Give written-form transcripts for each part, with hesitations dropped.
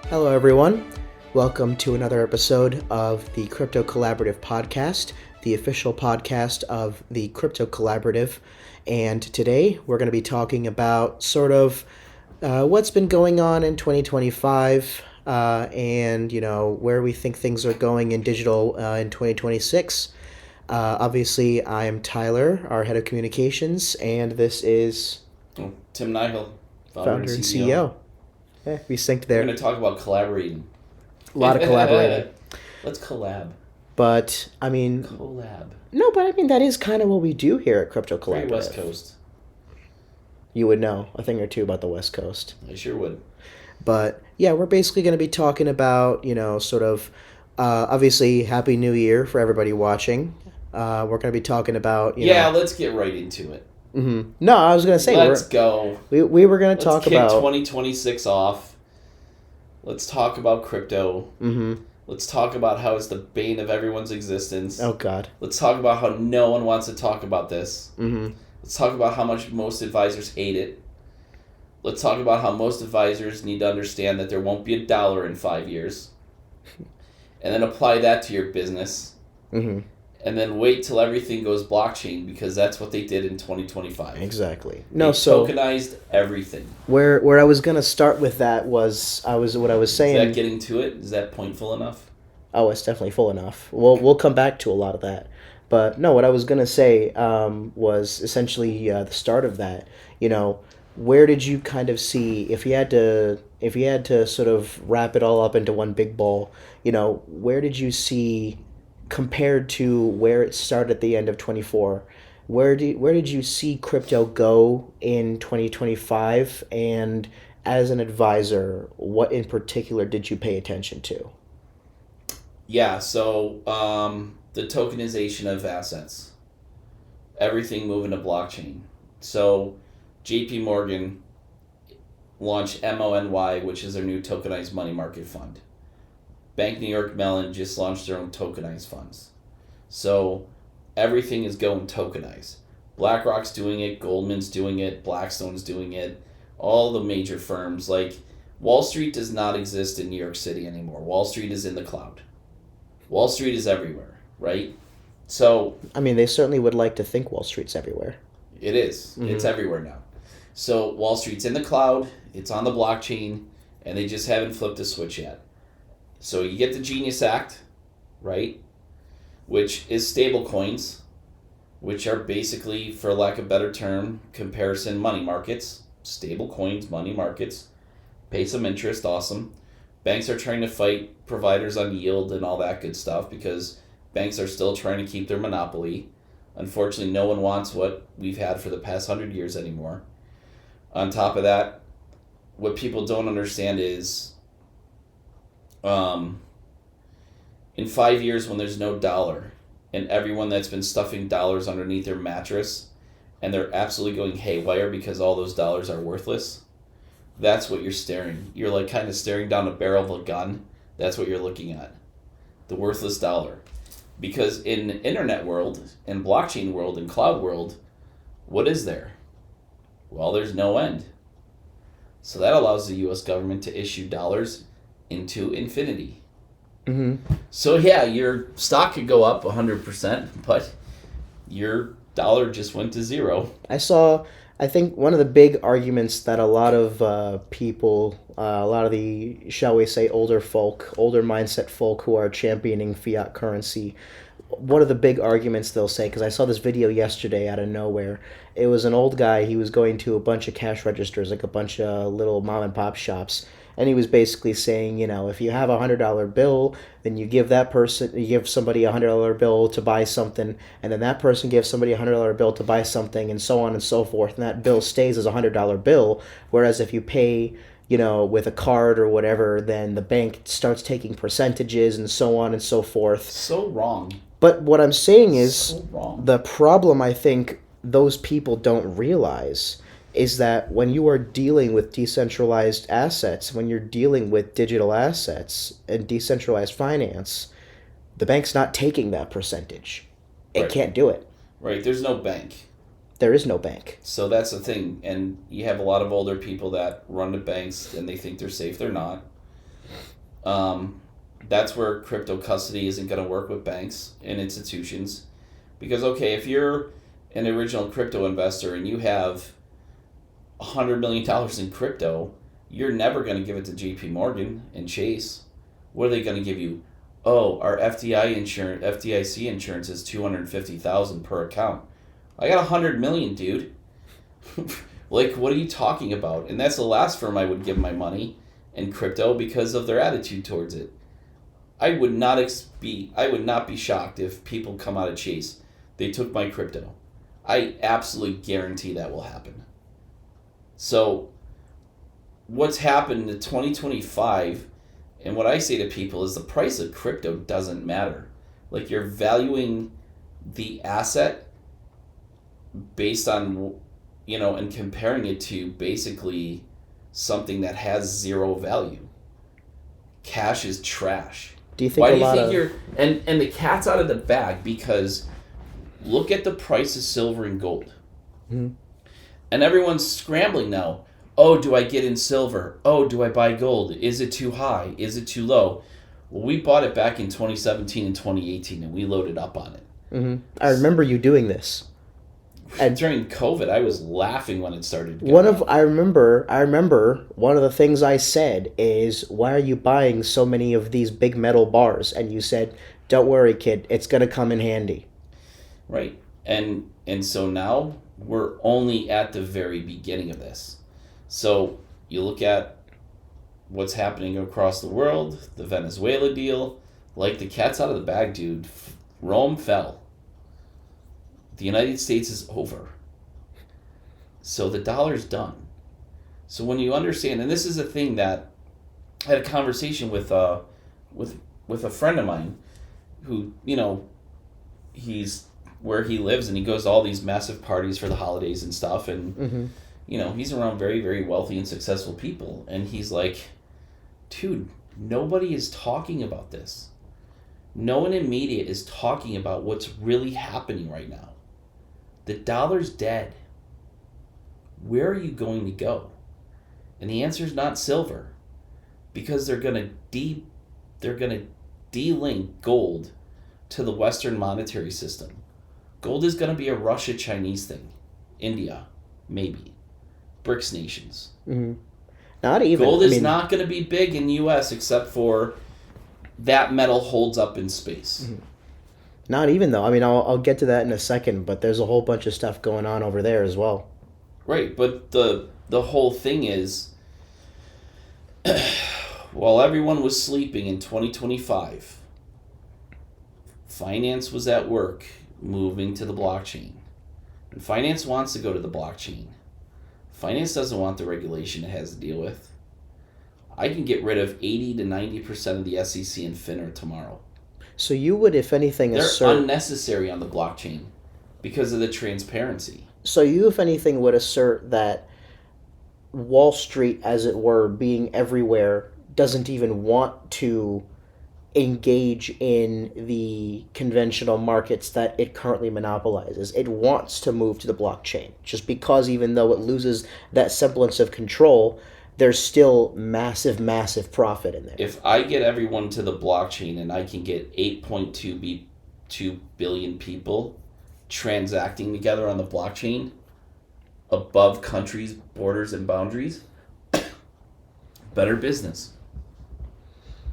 Hello, everyone. Welcome to another episode of the Crypto Collaborative Podcast, the official podcast of the Crypto Collaborative. And today we're going to be talking about what's been going on in 2025 and, where we think things are going in digital in 2026. Obviously, I am Tyler, our head of communications, and this is Timnihill, founder and CEO. We synced there. We're going to talk about collaborating. A lot of collaborating. Let's collab. But, Collab. No, but that is kind of what we do here at Crypto Collaborative. Very West Coast. You would know a thing or two about the West Coast. I sure would. But, yeah, we're basically going to be talking about, obviously, Happy New Year for everybody watching. We're going to be talking about, let's get right into it. Mm-hmm. No, I was going to say... Let's go. We were going to talk about... Let's kick 2026 off. Let's talk about crypto. Mm-hmm. Let's talk about how it's the bane of everyone's existence. Oh, God. Let's talk about how no one wants to talk about this. Mm-hmm. Let's talk about how much most advisors hate it. Let's talk about how most advisors need to understand that there won't be $1 in 5 years. And then apply that to your business. Mm-hmm. And then wait till everything goes blockchain, because that's what they did in 2025. Exactly. They tokenized everything. Where I was going to start with that was what I was saying. Is that getting to it? Is that point full enough? Oh, it's definitely full enough. We'll come back to a lot of that. But no, what I was going to say was essentially the start of that. Where did you kind of see, if you had to sort of wrap it all up into one big ball, where did you see, compared to where it started at the end of 24, where did you see crypto go in 2025? And as an advisor, what in particular did you pay attention to? Yeah, so the tokenization of assets. Everything moving to blockchain. So JP Morgan launched MONY, which is their new tokenized money market fund. Bank New York Mellon just launched their own tokenized funds. So everything is going tokenized. BlackRock's doing it, Goldman's doing it, Blackstone's doing it, all the major firms. Like, Wall Street does not exist in New York City anymore. Wall Street is in the cloud. Wall Street is everywhere, right? So... they certainly would like to think Wall Street's everywhere. It is. Mm-hmm. It's everywhere now. So Wall Street's in the cloud, it's on the blockchain, and they just haven't flipped the switch yet. So you get the Genius Act, right, which is stable coins, which are basically, for lack of a better term, comparison money markets. Stable coins, money markets, pay some interest, awesome. Banks are trying to fight providers on yield and all that good stuff because banks are still trying to keep their monopoly. Unfortunately, no one wants what we've had for the past 100 years anymore. On top of that, what people don't understand is... in 5 years, when there's no dollar, and everyone that's been stuffing dollars underneath their mattress, and they're absolutely going haywire because all those dollars are worthless, that's what you're like kind of staring down a barrel of a gun. That's what you're looking at. The worthless dollar. Because in internet world, and blockchain world, and cloud world, what is there? Well, there's no end. So that allows the U.S. government to issue dollars into infinity. Mm-hmm. So yeah, your stock could go up 100%, but your dollar just went to zero. I think one of the big arguments that a lot of people, a lot of the, shall we say, older mindset folk who are championing fiat currency, one of the big arguments they'll say, because I saw this video yesterday out of nowhere, it was an old guy, he was going to a bunch of cash registers, like a bunch of little mom and pop shops, and he was basically saying, if you have a $100 bill, then you give somebody a $100 bill to buy something, and then that person gives somebody a $100 bill to buy something, and so on and so forth, and that bill stays as a $100 bill, whereas if you pay, with a card or whatever, then the bank starts taking percentages and so on and so forth. So wrong. But what I'm saying is, so wrong. The problem I think those people don't realize is that when you are dealing with decentralized assets, when you're dealing with digital assets and decentralized finance, the bank's not taking that percentage. It can't do it. Right, there's no bank. There is no bank. So that's the thing. And you have a lot of older people that run the banks and they think they're safe. They're not. That's where crypto custody isn't going to work with banks and institutions. Because, okay, if you're an original crypto investor and you have $100 million in crypto, you're never going to give it to JP Morgan and Chase. What are they going to give you? Oh, our FDIC insurance is $250,000 per account. I got $100 million, dude. Like, what are you talking about? And that's the last firm I would give my money in crypto because of their attitude towards it. I would not be shocked if people come out of Chase. They took my crypto. I absolutely guarantee that will happen. So, what's happened in 2025, and what I say to people is the price of crypto doesn't matter. Like, you're valuing the asset based on, and comparing it to basically something that has zero value. Cash is trash. Do you think Why a do you lot think of you're and the cat's out of the bag? Because look at the price of silver and gold. Mhm. And everyone's scrambling now. Oh, do I get in silver? Oh, do I buy gold? Is it too high? Is it too low? Well, we bought it back in 2017 and 2018 and we loaded up on it. I remember you doing this. And during COVID, I was laughing when it started going up. I remember one of the things I said is, why are you buying so many of these big metal bars? And you said, don't worry, kid, it's going to come in handy. Right. And so now we're only at the very beginning of this. So you look at what's happening across the world, the Venezuela deal, like the cat's out of the bag, dude. Rome fell. The United States is over. So the dollar's done. So when you understand, and this is a thing that I had a conversation with a friend of mine who, he's where he lives and he goes to all these massive parties for the holidays and stuff, and he's around very, very wealthy and successful people, and he's like, dude, nobody is talking about this. No one in media is talking about what's really happening right now. The dollar's dead. Where are you going to go? And the answer is not silver, because they're gonna de-link gold to the Western monetary system. Gold is gonna be a Russia-Chinese thing, India, maybe, BRICS nations. Not even. Gold is not gonna be big in the U.S. except for that metal holds up in space. Not even though. I'll get to that in a second, but there's a whole bunch of stuff going on over there as well. Right, but the whole thing is, while everyone was sleeping in 2025, finance was at work moving to the blockchain. And finance wants to go to the blockchain. Finance doesn't want the regulation it has to deal with. I can get rid of 80 to 90% of the SEC and FINRA tomorrow. So you would, if anything, They're unnecessary on the blockchain because of the transparency. So you, if anything, would assert that Wall Street, as it were, being everywhere, doesn't even want to engage in the conventional markets that it currently monopolizes. It wants to move to the blockchain, just because even though it loses that semblance of control, there's still massive, massive profit in there. If I get everyone to the blockchain and I can get 8.2 billion people transacting together on the blockchain above countries, borders, and boundaries, better business.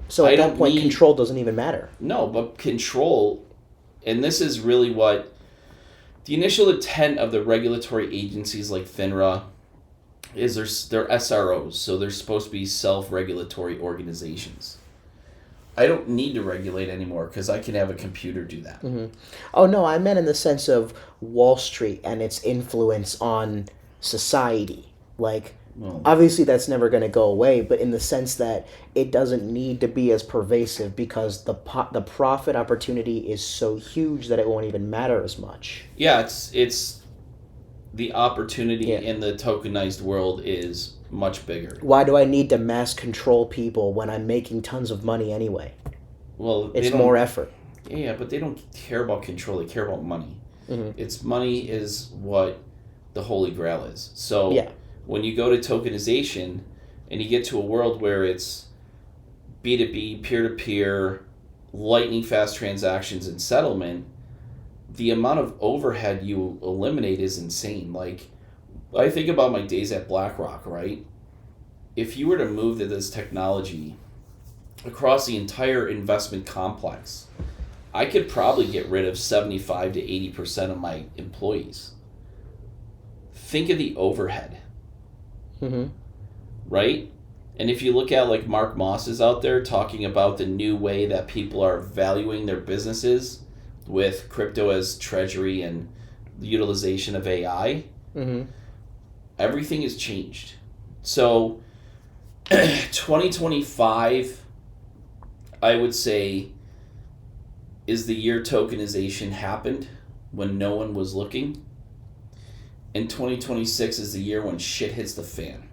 So at that point, control doesn't even matter. No, but control, and this is really what the initial intent of the regulatory agencies like FINRA is. They're SROs, so they're supposed to be self-regulatory organizations. I don't need to regulate anymore because I can have a computer do that. Oh, no, I meant in the sense of Wall Street and its influence on society. Like, obviously that's never going to go away, but in the sense that it doesn't need to be as pervasive because the profit opportunity is so huge that it won't even matter as much. Yeah, it's the opportunity in the tokenized world is much bigger. Why do I need to mass control people when I'm making tons of money anyway? Well, it's more effort. Yeah, but they don't care about control. They care about money. It's money is what the holy grail is. So when you go to tokenization and you get to a world where it's B2B, peer-to-peer, lightning fast transactions and settlement, the amount of overhead you eliminate is insane. Like, I think about my days at BlackRock, right? If you were to move to this technology across the entire investment complex, I could probably get rid of 75 to 80% of my employees. Think of the overhead, Mm-hmm. right? And if you look at like Mark Moss is out there talking about the new way that people are valuing their businesses with crypto as treasury and the utilization of AI, Mm-hmm. everything has changed. So 2025, I would say, is the year tokenization happened when no one was looking. And 2026 is the year when shit hits the fan.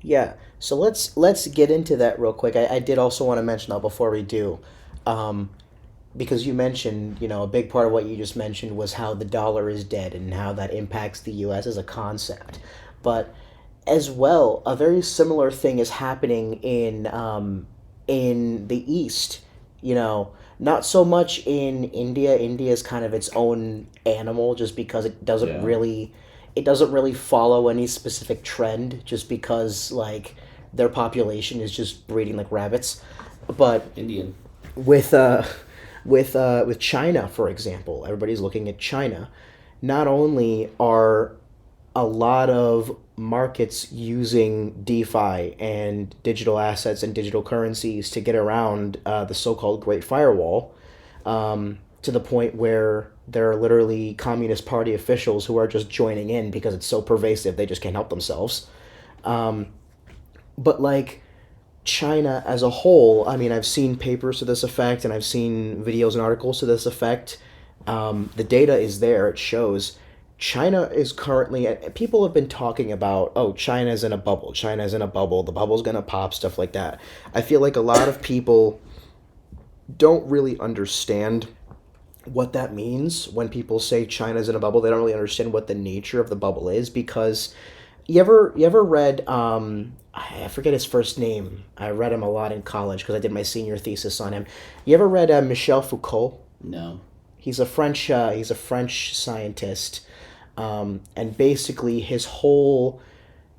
Yeah. So let's get into that real quick. I did also want to mention though before we do, um, because you mentioned, a big part of what you just mentioned was how the dollar is dead and how that impacts the U.S. as a concept. But as well, a very similar thing is happening in the East. Not so much in India. India is kind of its own animal, just because Yeah. it doesn't really follow any specific trend, just because like their population is just breeding like rabbits. But Indian. with with China, for example, everybody's looking at China. Not only are a lot of markets using DeFi and digital assets and digital currencies to get around the so-called Great Firewall, to the point where there are literally Communist Party officials who are just joining in because it's so pervasive they just can't help themselves. But like China as a whole, I mean, I've seen papers to this effect and I've seen videos and articles to this effect. The data is there, it shows. China is currently, people have been talking about, oh, China's in a bubble, China's in a bubble, the bubble's gonna pop, stuff like that. I feel like a lot of people don't really understand what that means when people say China's in a bubble. They don't really understand what the nature of the bubble is, because you ever read I forget his first name. I read him a lot in college because I did my senior thesis on him. You ever read Michel Foucault? No. He's a French scientist, and basically his whole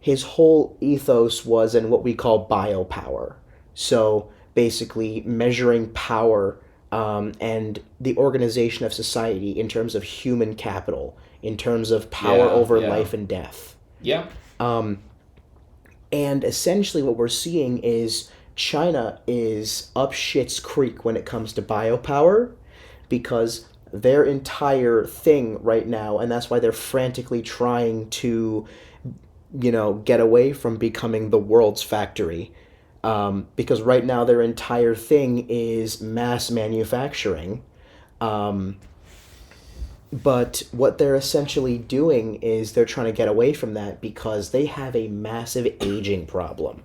ethos was in what we call biopower. So basically, measuring power, and the organization of society in terms of human capital, in terms of power Yeah, over yeah. life and death. Yeah. And essentially, what we're seeing is China is up shit's creek when it comes to biopower, because their entire thing right now, and that's why they're frantically trying to, get away from becoming the world's factory. Because right now, their entire thing is mass manufacturing. But what they're essentially doing is they're trying to get away from that because they have a massive aging problem.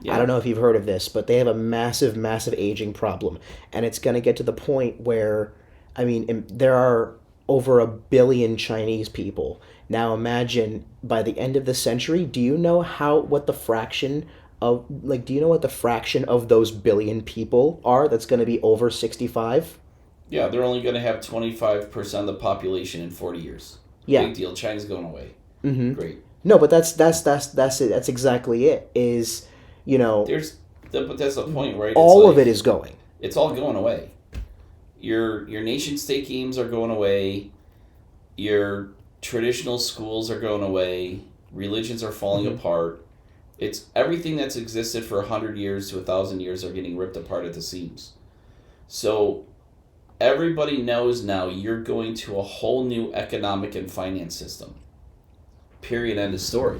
I Yeah. don't know if you've heard of this, but they have a massive, massive aging problem. And it's going to get to the point where, I mean, there are over 1 billion Chinese people. Now imagine by the end of the century, do you know what the fraction of those billion people are that's going to be over 65? Yeah, they're only going to have 25% of the population in 40 years. Yeah. Big deal. China's going away. Mm-hmm. Great. No, but that's it. That's exactly it. Is There's, but that's the point, right? all of it is going. It's all going away. Your nation state games are going away. Your traditional schools are going away. Religions are falling apart. It's everything that's existed for 100 years to 1,000 years are getting ripped apart at the seams. So everybody knows now you're going to a whole new economic and finance system. Period. End of story.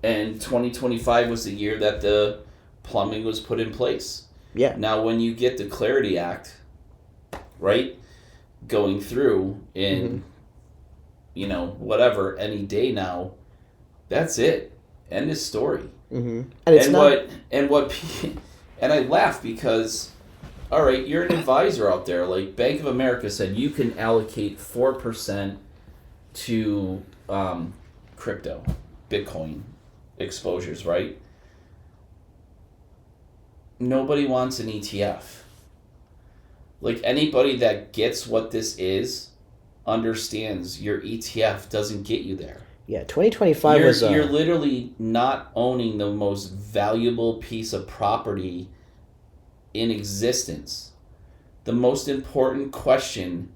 And 2025 was the year that the plumbing was put in place. Yeah. Now, when you get the Clarity Act, right, going through in, whatever, any day now, that's it. End of story. Mm-hmm. And it's not. And I laugh because, all right, you're an advisor out there. Like Bank of America said, you can allocate 4% to Bitcoin exposures, right? nobody wants an ETF. Like, anybody that gets what this is understands your ETF doesn't get you there. Yeah, 2025 was You're literally not owning the most valuable piece of property in existence. The most important question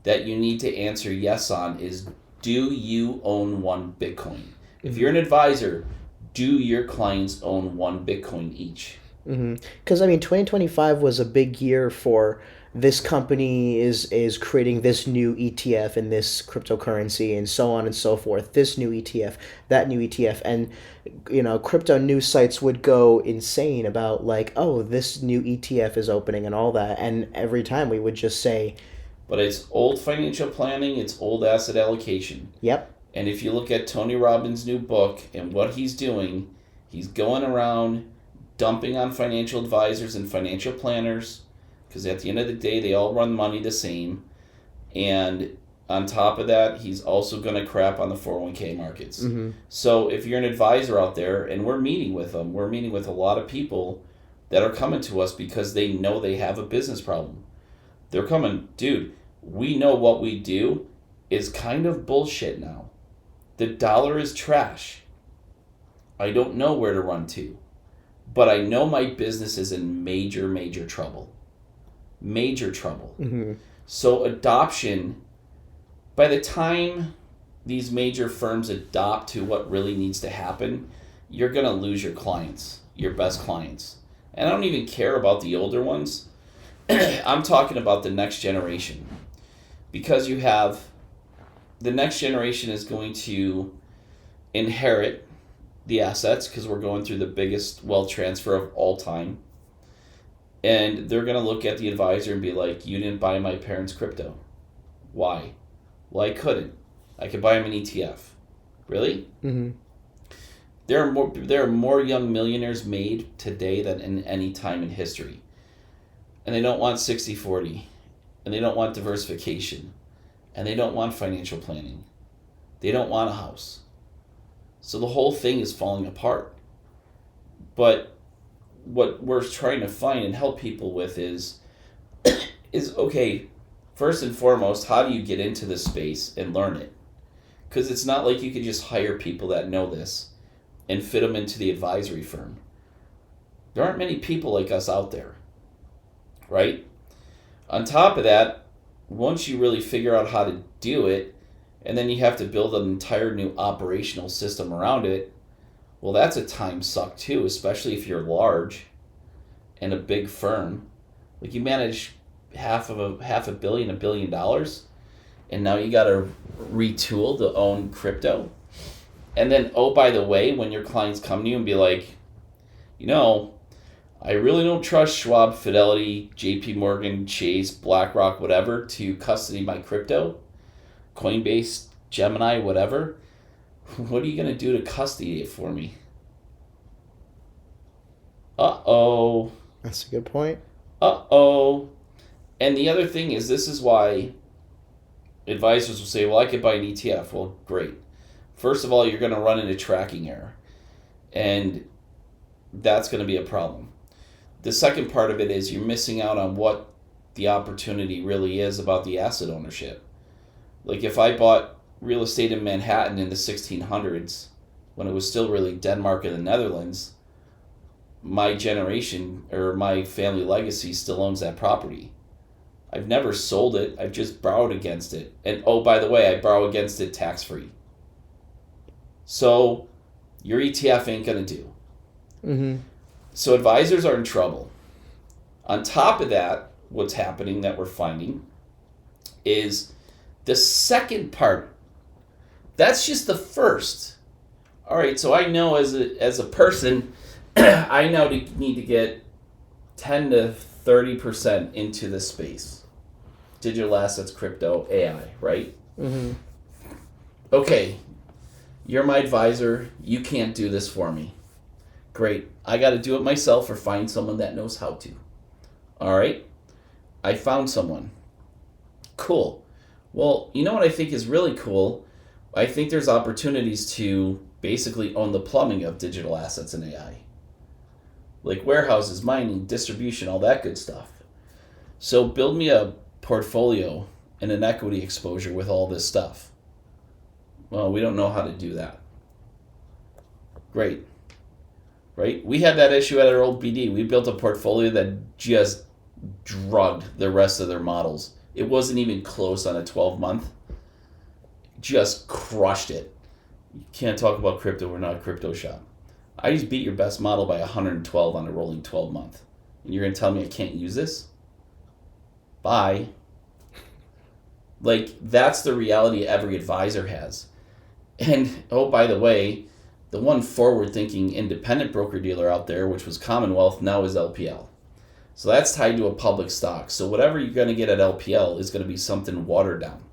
that you need to answer yes on is, do you own one Bitcoin? If you're an advisor, do your clients own one Bitcoin each? Because 2025 was a big year for this company is creating this new ETF and this cryptocurrency and so on and so forth. This new ETF, that new ETF, and crypto news sites would go insane about like, oh, this new ETF is opening and all that. And every time we would just say, but it's old financial planning, it's old asset allocation. Yep. And if you look at Tony Robbins' new book and what he's doing, he's going around dumping on financial advisors and financial planners, because at the end of the day, they all run money the same. And on top of that, he's also going to crap on the 401k markets. So if you're an advisor out there, and we're meeting with them, we're meeting with a lot of people that are coming to us because they know they have a business problem. They're coming, dude, we know what we do is kind of bullshit now. The dollar is trash. I don't know where to run to, but I know my business is in major, major trouble. Major trouble. So adoption, by the time these major firms adopt to what really needs to happen, you're going to lose your clients, your best clients. And I don't even care about the older ones. I'm talking about the next generation. Because you have, the next generation is going to inherit the assets because we're going through the biggest wealth transfer of all time. And they're going to look at the advisor and be like, you didn't buy my parents' crypto. Why? Well, I couldn't. I could buy them an ETF. Really? There are more young millionaires made today than in any time in history. And they don't want 60-40. And they don't want diversification. And they don't want financial planning. They don't want a house. So the whole thing is falling apart. But what we're trying to find and help people with is okay, first and foremost, how do you get into this space and learn it? Because it's not like you could just hire people that know this and fit them into the advisory firm. There aren't many people like us out there, right? On top of that, once you really figure out how to do it, and then you have to build an entire new operational system around it, well, that's a time suck too, especially if you're large and a big firm. Like, you manage half a $1 billion, and now you got to retool to own crypto. And then, oh, by the way, when your clients come to you and be like, I really don't trust Schwab, Fidelity, JP Morgan, Chase, BlackRock, whatever, to custody my crypto, Coinbase, Gemini, whatever. What are you going to do to custody it for me? Uh-oh. That's a good point. Uh-oh. And the other thing is, this is why advisors will say, well, I could buy an ETF. Well, great. First of all, you're going to run into tracking error. And that's going to be a problem. The second part of it is you're missing out on what the opportunity really is about the asset ownership. Like, if I bought real estate in Manhattan in the 1600s, when it was still really Denmark and the Netherlands, my generation or my family legacy still owns that property. I've never sold it. I've just borrowed against it. And oh, by the way, I borrow against it tax-free. So your ETF ain't going to do. So advisors are in trouble. On top of that, what's happening that we're finding is the second part. That's just the first. All right, so I know as a person, I now need to get 10 to 30% into the space. Digital assets, crypto, AI, right? Okay, you're my advisor. You can't do this for me. Great. I got to do it myself or find someone that knows how to. All right. I found someone. Cool. Well, you know what I think is really cool? I think there's opportunities to basically own the plumbing of digital assets and AI. like warehouses, mining, distribution, all that good stuff. So build me a portfolio and an equity exposure with all this stuff. Well, we don't know how to do that. Great. Right? We had that issue at our old BD. We built a portfolio that just drugged the rest of their models. It wasn't even close on a 12-month. Just crushed it. You can't talk about crypto. We're not a crypto shop. I just beat your best model by 112 on a rolling 12-month. And you're going to tell me I can't use this? Bye. Like, that's the reality every advisor has. And, oh, by the way, the one forward-thinking independent broker-dealer out there, which was Commonwealth, now is LPL. So that's tied to a public stock. So whatever you're going to get at LPL is going to be something watered down.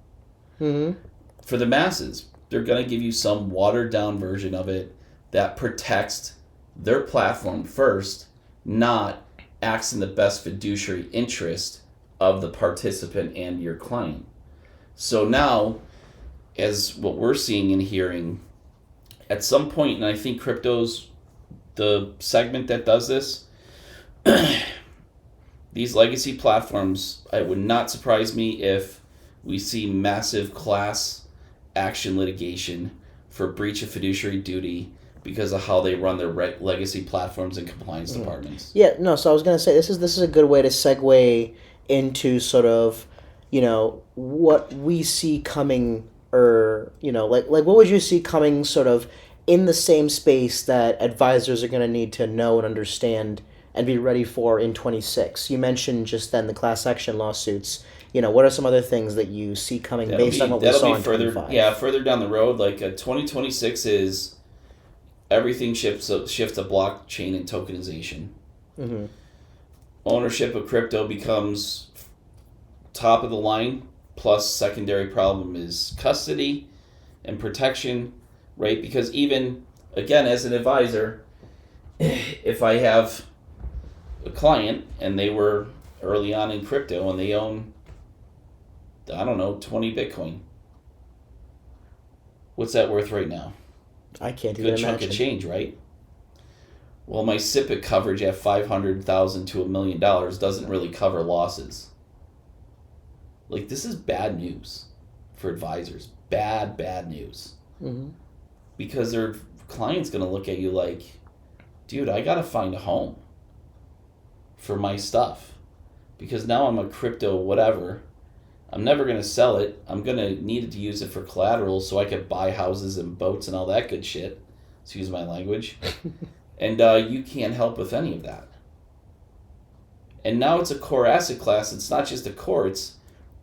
Mm-hmm. For the masses, they're going to give you some watered-down version of it that protects their platform first, not acts in the best fiduciary interest of the participant and your client. So now, as what we're seeing and hearing, at some point, and I think crypto's the segment that does this, these legacy platforms, it would not surprise me if we see massive class action litigation for breach of fiduciary duty because of how they run their legacy platforms and compliance departments. Yeah, no, so I was going to say this is a good way to segue into sort of, what we see coming, or, like what would you see coming sort of in the same space that advisors are going to need to know and understand and be ready for in 26? You mentioned just then the class action lawsuits. What are some other things that you see coming based on what we saw in 25? Yeah, further down the road, like 2026 is everything shifts to blockchain and tokenization. Mm-hmm. Ownership of crypto becomes top of the line, plus secondary problem is custody and protection, right? Because even, again, as an advisor, if I have a client and they were early on in crypto and they own, 20 Bitcoin, what's that worth right now? I can't even imagine. Good chunk of change, right? Well, my SIPC coverage at $500,000 to $1 million doesn't really cover losses. Like, this is bad news for advisors. Bad news. Mm-hmm. Because their client's going to look at you like, dude, I got to find a home for my stuff. Because now I'm a crypto whatever. I'm never going to sell it. I'm going to need to use it for collateral so I can buy houses and boats and all that good shit. Excuse my language. And you can't help with any of that. And now it's a core asset class. It's not just a core.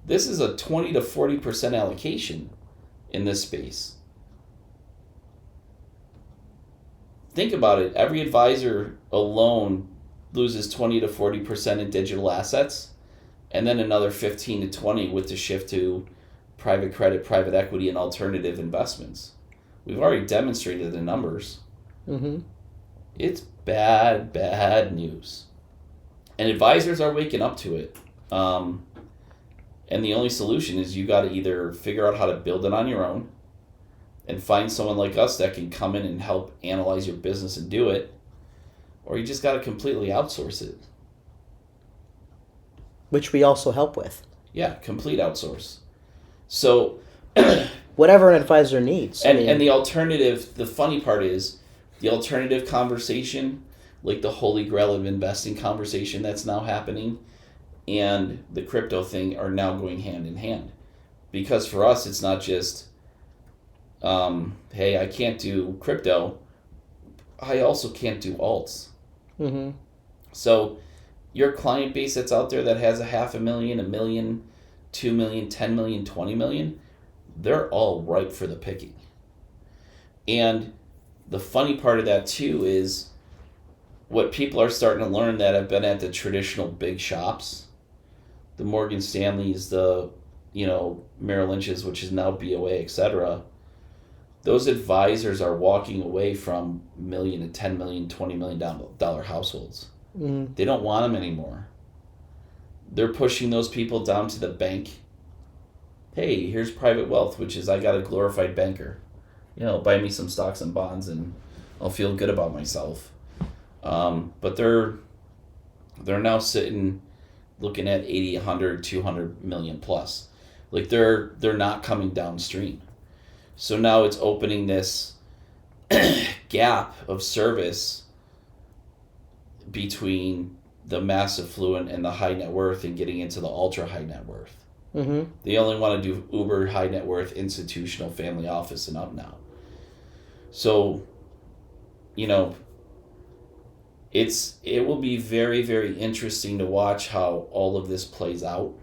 This is a 20 to 40% allocation in this space. Think about it. Every advisor alone loses 20 to 40% in digital assets, and then another 15 to 20 with the shift to private credit, private equity, and alternative investments. We've already demonstrated the numbers. Mm-hmm. It's bad news. And advisors are waking up to it. And the only solution is you got to either figure out how to build it on your own and find someone like us that can come in and help analyze your business and do it, or you just got to completely outsource it. Which we also help with. Yeah, complete outsource. So whatever an advisor needs. And the alternative, the funny part is, the alternative conversation, like the holy grail of investing conversation that's now happening, and the crypto thing are now going hand in hand. Because for us, it's not just, hey, I can't do crypto. I also can't do alts. Mm-hmm. So your client base that's out there that has $500,000, $1 million, $2 million, $10 million, $20 million, they're all ripe for the picking. And the funny part of that too is what people are starting to learn that have been at the traditional big shops, the Morgan Stanleys, the Merrill Lynch's, which is now BOA, etc. Those advisors are walking away from $1 million to $10 million, $20 million households. Mm. They don't want them anymore. They're pushing those people down to the bank. Hey, here's private wealth, which is I got a glorified banker. Buy me some stocks and bonds and I'll feel good about myself. But they're now sitting looking at 80, 100, 200 million plus. Like they're not coming downstream. So now it's opening this gap of service between the mass affluent and the high net worth and getting into the ultra high net worth. Mm-hmm. They only want to do uber high net worth institutional family office and up now. So, you know, it will be very, very interesting to watch how all of this plays out.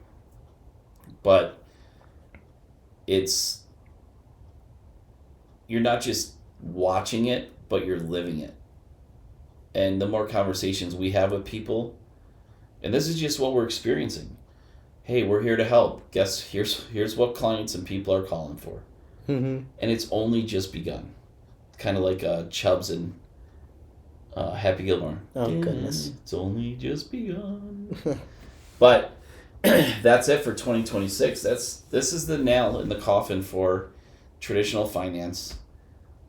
But it's you're not just watching it, but you're living it. And the more conversations we have with people, and this is just what we're experiencing. Hey, we're here to help. Guess here's what clients and people are calling for. Mm-hmm. And it's only just begun. Kind of like Chubbs and Happy Gilmore. Oh, goodness. It's only just begun. But that's it for 2026. This is the nail in the coffin for traditional finance.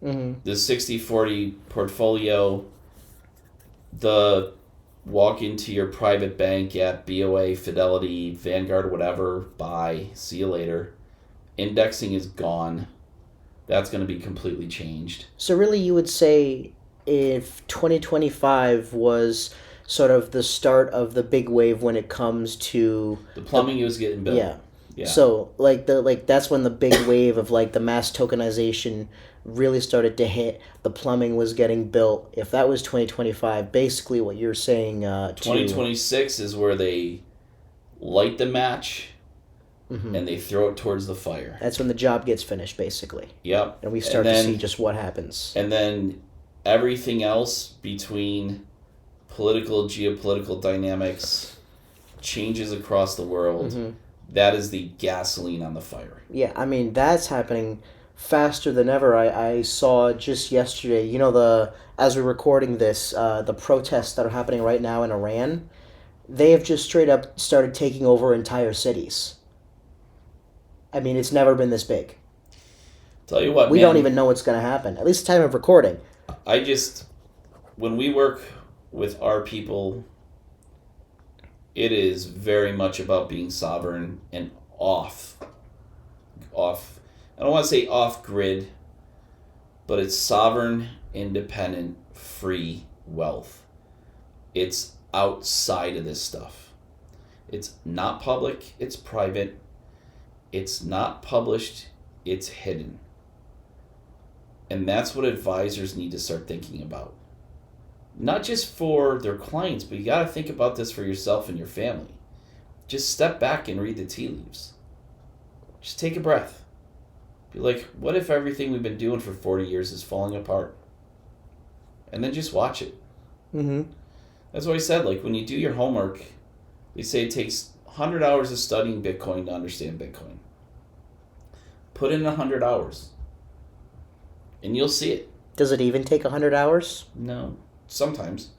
Mm-hmm. The 60-40 portfolio, the walk into your private bank at BOA, Fidelity, Vanguard, whatever, buy, see you later. Indexing is gone. That's going to be completely changed. So really you would say if 2025 was sort of the start of the big wave when it comes to The plumbing was getting built. yeah. Yeah. So that's when the big wave of like the mass tokenization really started to hit. The plumbing was getting built. If that was 2025, basically what you're saying 2026 is where they light the match Mhm. and they throw it towards the fire. That's when the job gets finished basically. Yep. And we start to see just what happens. And then everything else between political, geopolitical dynamics, changes across the world, Mhm. that is the gasoline on the fire. Yeah, I mean that's happening faster than ever. I saw just yesterday, as we're recording this, the protests that are happening right now in Iran, they have just straight up started taking over entire cities. I mean, it's never been this big. Tell you what, We man, don't even know what's going to happen. At least the time of recording. when we work with our people, it is very much about being sovereign and off. I don't want to say off grid, but it's sovereign, independent, free wealth. It's outside of this stuff. It's not public, it's private. It's not published, it's hidden. And that's what advisors need to start thinking about. Not just for their clients, but you got to think about this for yourself and your family. Just step back and read the tea leaves. Just take a breath. Be like, what if everything we've been doing for 40 years is falling apart? And then just watch it. Mm-hmm. That's what I said. Like, when you do your homework, they say it takes 100 hours of studying Bitcoin to understand Bitcoin. Put in 100 hours. And you'll see it. Does it even take 100 hours? No. Sometimes.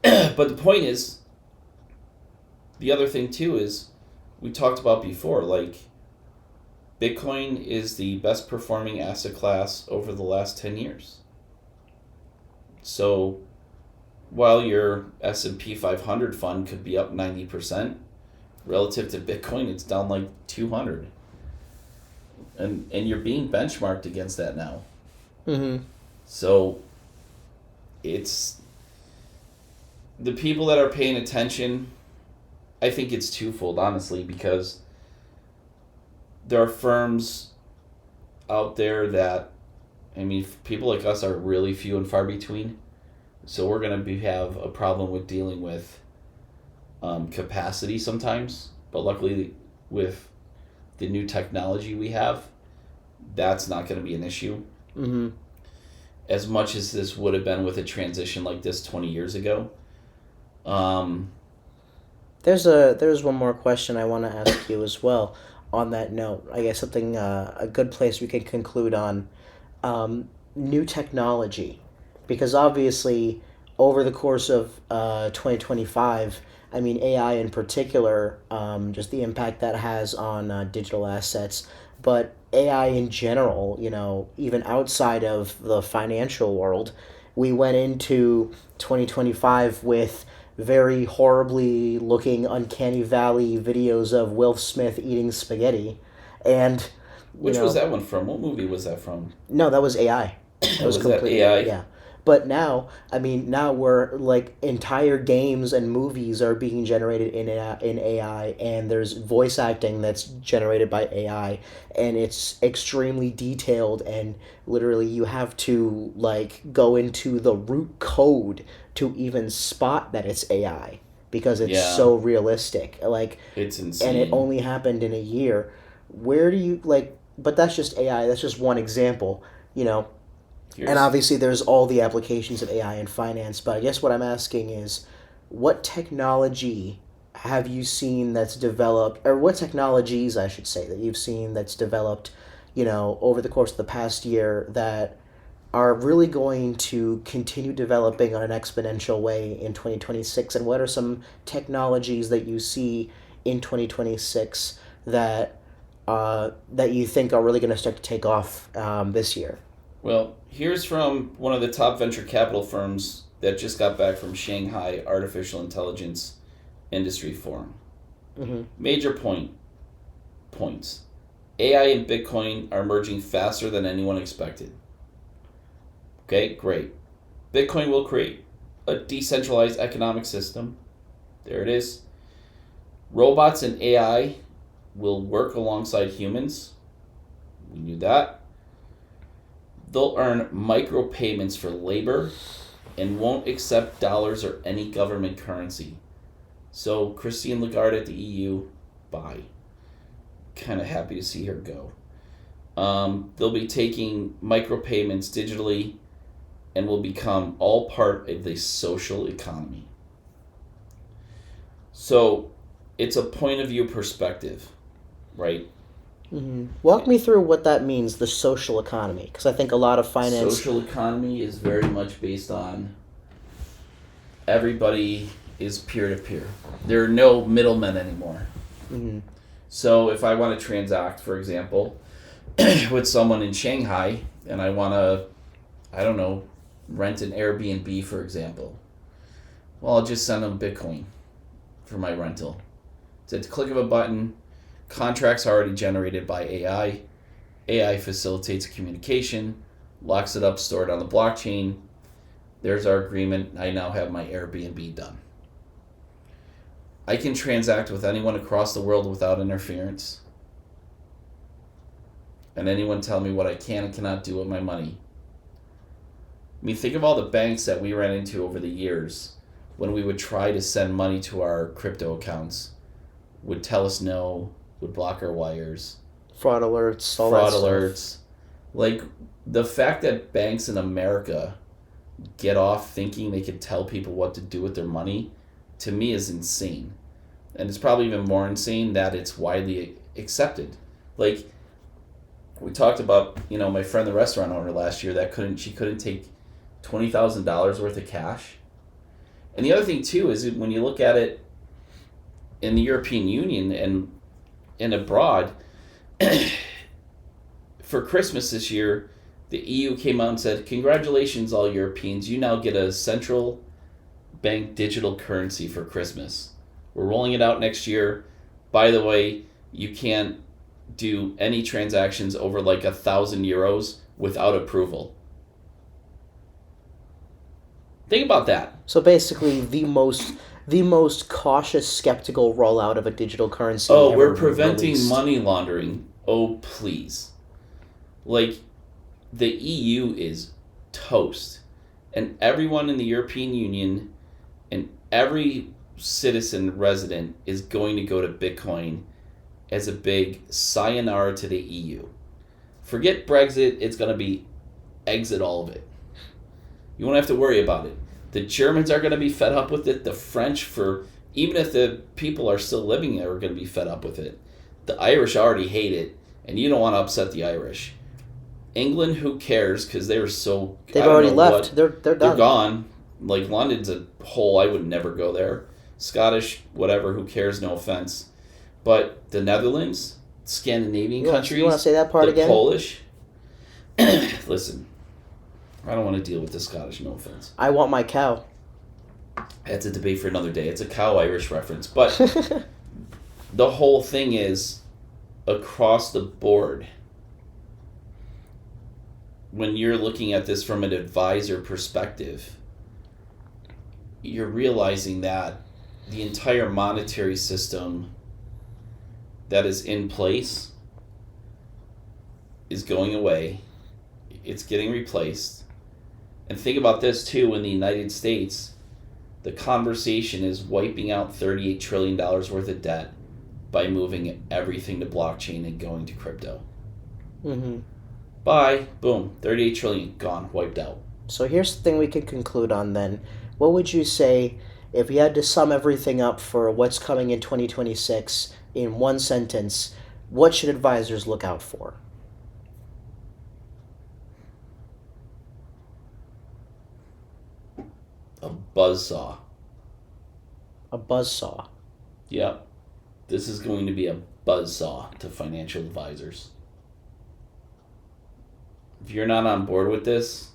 But the point is, the other thing too is, we talked about before, like, Bitcoin is the best performing asset class over the last 10 years. So, while your S&P 500 fund could be up 90%, relative to Bitcoin, it's down like 200. And you're being benchmarked against that now. Mm-hmm. So, it's the people that are paying attention. I think it's twofold, honestly, because there are firms out there that, I mean, people like us are really few and far between. So we're going to have a problem with dealing with capacity sometimes. But luckily, with the new technology we have, that's not going to be an issue. Mm-hmm. As much as this would have been with a transition like this 20 years ago. There's one more question I want to ask you as well on that note. I guess something, a good place we can conclude on, new technology. Because obviously, over the course of 2025, I mean, AI in particular, just the impact that has on digital assets, but AI in general, even outside of the financial world, we went into 2025 with very horribly looking Uncanny Valley videos of Will Smith eating spaghetti, and Which was that one from? What movie was that from? no, that was AI. That was Was that completely AI? yeah. But now, I mean, now we're like entire games and movies are being generated in AI, and there's voice acting that's generated by AI, and it's extremely detailed, and literally you have to like go into the root code to even spot that it's AI because it's Yeah. so realistic. Like, It's and it insane. only happened in a year. Where do you like? But that's just AI. That's just one example. You know, and Here's obviously, there's all the applications of AI in finance. But I guess what I'm asking is, what technology have you seen that's developed, or what technologies, I should say, that you've seen that's developed, over the course of the past year that are really going to continue developing on an exponential way in 2026? And what are some technologies that you see in 2026 that you think are really going to start to take off this year? Well, here's from one of the top venture capital firms that just got back from Shanghai Artificial Intelligence Industry Forum. Mm-hmm. Major points. AI and Bitcoin are emerging faster than anyone expected. Okay, great. Bitcoin will create a decentralized economic system. There it is. Robots and AI will work alongside humans. We knew that. They'll earn micropayments for labor and won't accept dollars or any government currency. So Christine Lagarde at the EU, bye. Kind of happy to see her go. They'll be taking micropayments digitally and will become all part of the social economy. So it's a point of view perspective, right? Mm-hmm. Walk me through what that means, the social economy, because I think a lot of finance. Social economy is very much based on everybody is peer to peer. There are no middlemen anymore. Mm-hmm. So if I want to transact, for example, with someone in Shanghai and I want to, I don't know, rent an Airbnb, for example, well, I'll just send them Bitcoin for my rental. It's a click of a button. Contracts are already generated by AI. AI facilitates communication, locks it up, stored on the blockchain. There's our agreement. I now have my Airbnb done. I can transact with anyone across the world without interference. And anyone tell me what I can and cannot do with my money. I mean, think of all the banks that we ran into over the years when we would try to send money to our crypto accounts, would tell us no, would block our wires. Fraud alerts, all Fraud that alerts. stuff. Like, the fact that banks in America get off thinking they could tell people what to do with their money, to me is insane. And it's probably even more insane that it's widely accepted. Like, we talked about, my friend, the restaurant owner last year, she couldn't take $20,000 worth of cash. And the other thing, too, is when you look at it in the European Union and abroad, for Christmas this year, the EU came out and said, congratulations, all Europeans, you now get a central bank digital currency for Christmas. We're rolling it out next year. By the way, you can't do any transactions over like €1,000 without approval. Think about that. So basically, the most cautious, skeptical rollout of a digital currency. Oh, ever we're preventing released. money laundering. Oh, please. Like, the EU is toast. And everyone in the European Union and every citizen resident is going to go to Bitcoin as a big sayonara to the EU. Forget Brexit, it's going to be exit all of it. You won't have to worry about it. The Germans are going to be fed up with it. The French, even if the people are still living there, are going to be fed up with it. The Irish already hate it, and you don't want to upset the Irish. England, who cares? Because they were so... They've already left. They're done. They're gone. Like, London's a hole. I would never go there. Scottish, whatever, who cares? No offense. But the Netherlands, Scandinavian countries... You want to say that part the again? Polish... Listen... I don't want to deal with the Scottish, no offense. I want my cow. That's a debate for another day. It's a cow-Irish reference. But the whole thing is, across the board, when you're looking at this from an advisor perspective, you're realizing that the entire monetary system that is in place is going away. It's getting replaced. And think about this too, in the United States, the conversation is wiping out $38 trillion worth of debt by moving everything to blockchain and going to crypto. Mm-hmm. Bye, boom, 38 trillion gone, wiped out. So here's the thing we can conclude on then. What would you say if you had to sum everything up for what's coming in 2026 in one sentence? What should advisors look out for? A buzzsaw. A buzzsaw. Yep. This is going to be a buzzsaw to financial advisors. If you're not on board with this,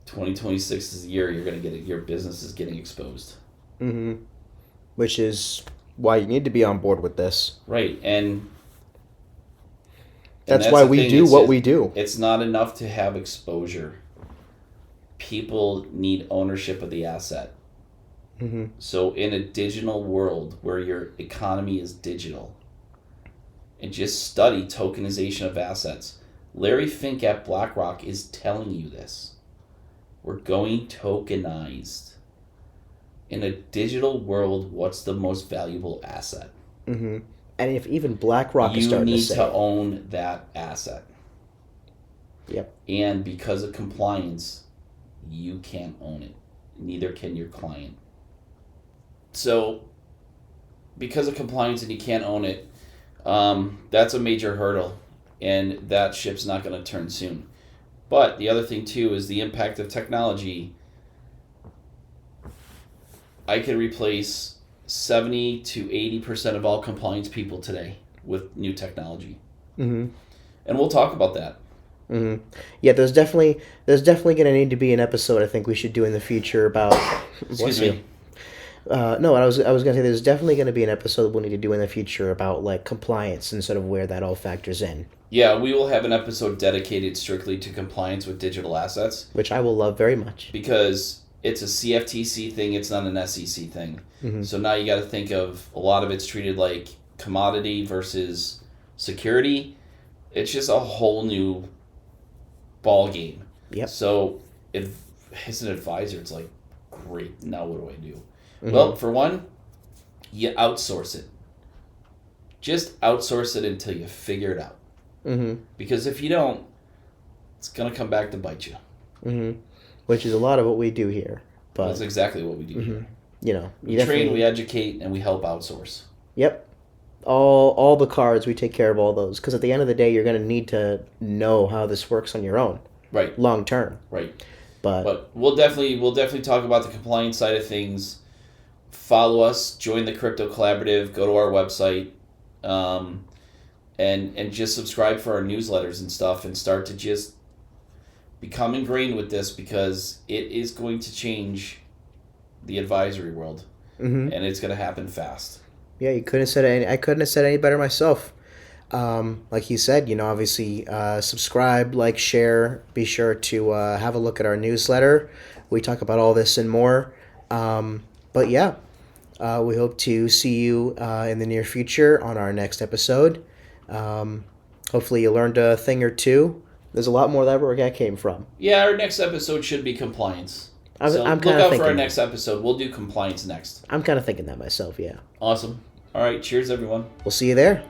2026 is the year you're going to get it. Your business is getting exposed. Mm-hmm. Which is why you need to be on board with this. Right, and that's why we do what we do. It's not enough to have exposure. People need ownership of the asset. Mm-hmm. So in a digital world where your economy is digital, and just study tokenization of assets. Larry Fink at BlackRock is telling you this. We're going tokenized. In a digital world, what's the most valuable asset? Mm-hmm. And if even BlackRock is starting to say, you need to own that asset. Yep. And because of compliance, you can't own it. Neither can your client. So, because of compliance and you can't own it, that's a major hurdle. And that ship's not going to turn soon. But the other thing, too, is the impact of technology. I could replace 70 to 80% of all compliance people today with new technology. Mm-hmm. And we'll talk about that. Mm-hmm. Yeah, there's definitely going to need to be an episode I think we should do in the future about... Excuse me. No, I was going to say there's definitely going to be an episode we'll need to do in the future about like compliance and sort of where that all factors in. Yeah, we will have an episode dedicated strictly to compliance with digital assets. Which I will love very much. Because it's a CFTC thing, it's not an SEC thing. Mm-hmm. So now you got to think of a lot of it's treated like commodity versus security. It's just a whole new ball game. Yep. So as an advisor, it's like, great, now what do I do? Mm-hmm. Well, for one, you outsource it. Just outsource it until you figure it out. Mm-hmm. Because if you don't, it's going to come back to bite you. Mm-hmm. Which is a lot of what we do here. But that's exactly what we do mm-hmm. here. You know, we train, we educate, and we help outsource. Yep. All the cards, we take care of all those. Because at the end of the day, you're going to need to know how this works on your own. Right. Long term. Right. But we'll definitely talk about the compliance side of things. Follow us, join the Crypto Collaborative, go to our website, and just subscribe for our newsletters and stuff, and start to just become ingrained with this, because it is going to change the advisory world, mm-hmm. and it's going to happen fast. Yeah, I couldn't have said any better myself. Like you said, obviously subscribe, like, share. Be sure to have a look at our newsletter. We talk about all this and more. But yeah, we hope to see you in the near future on our next episode. Hopefully you learned a thing or two. There's a lot more where that came from. Yeah, our next episode should be compliance. I'm look out for our next episode. We'll do compliance next. I'm kind of thinking that myself, yeah. Awesome. All right, cheers, everyone. We'll see you there.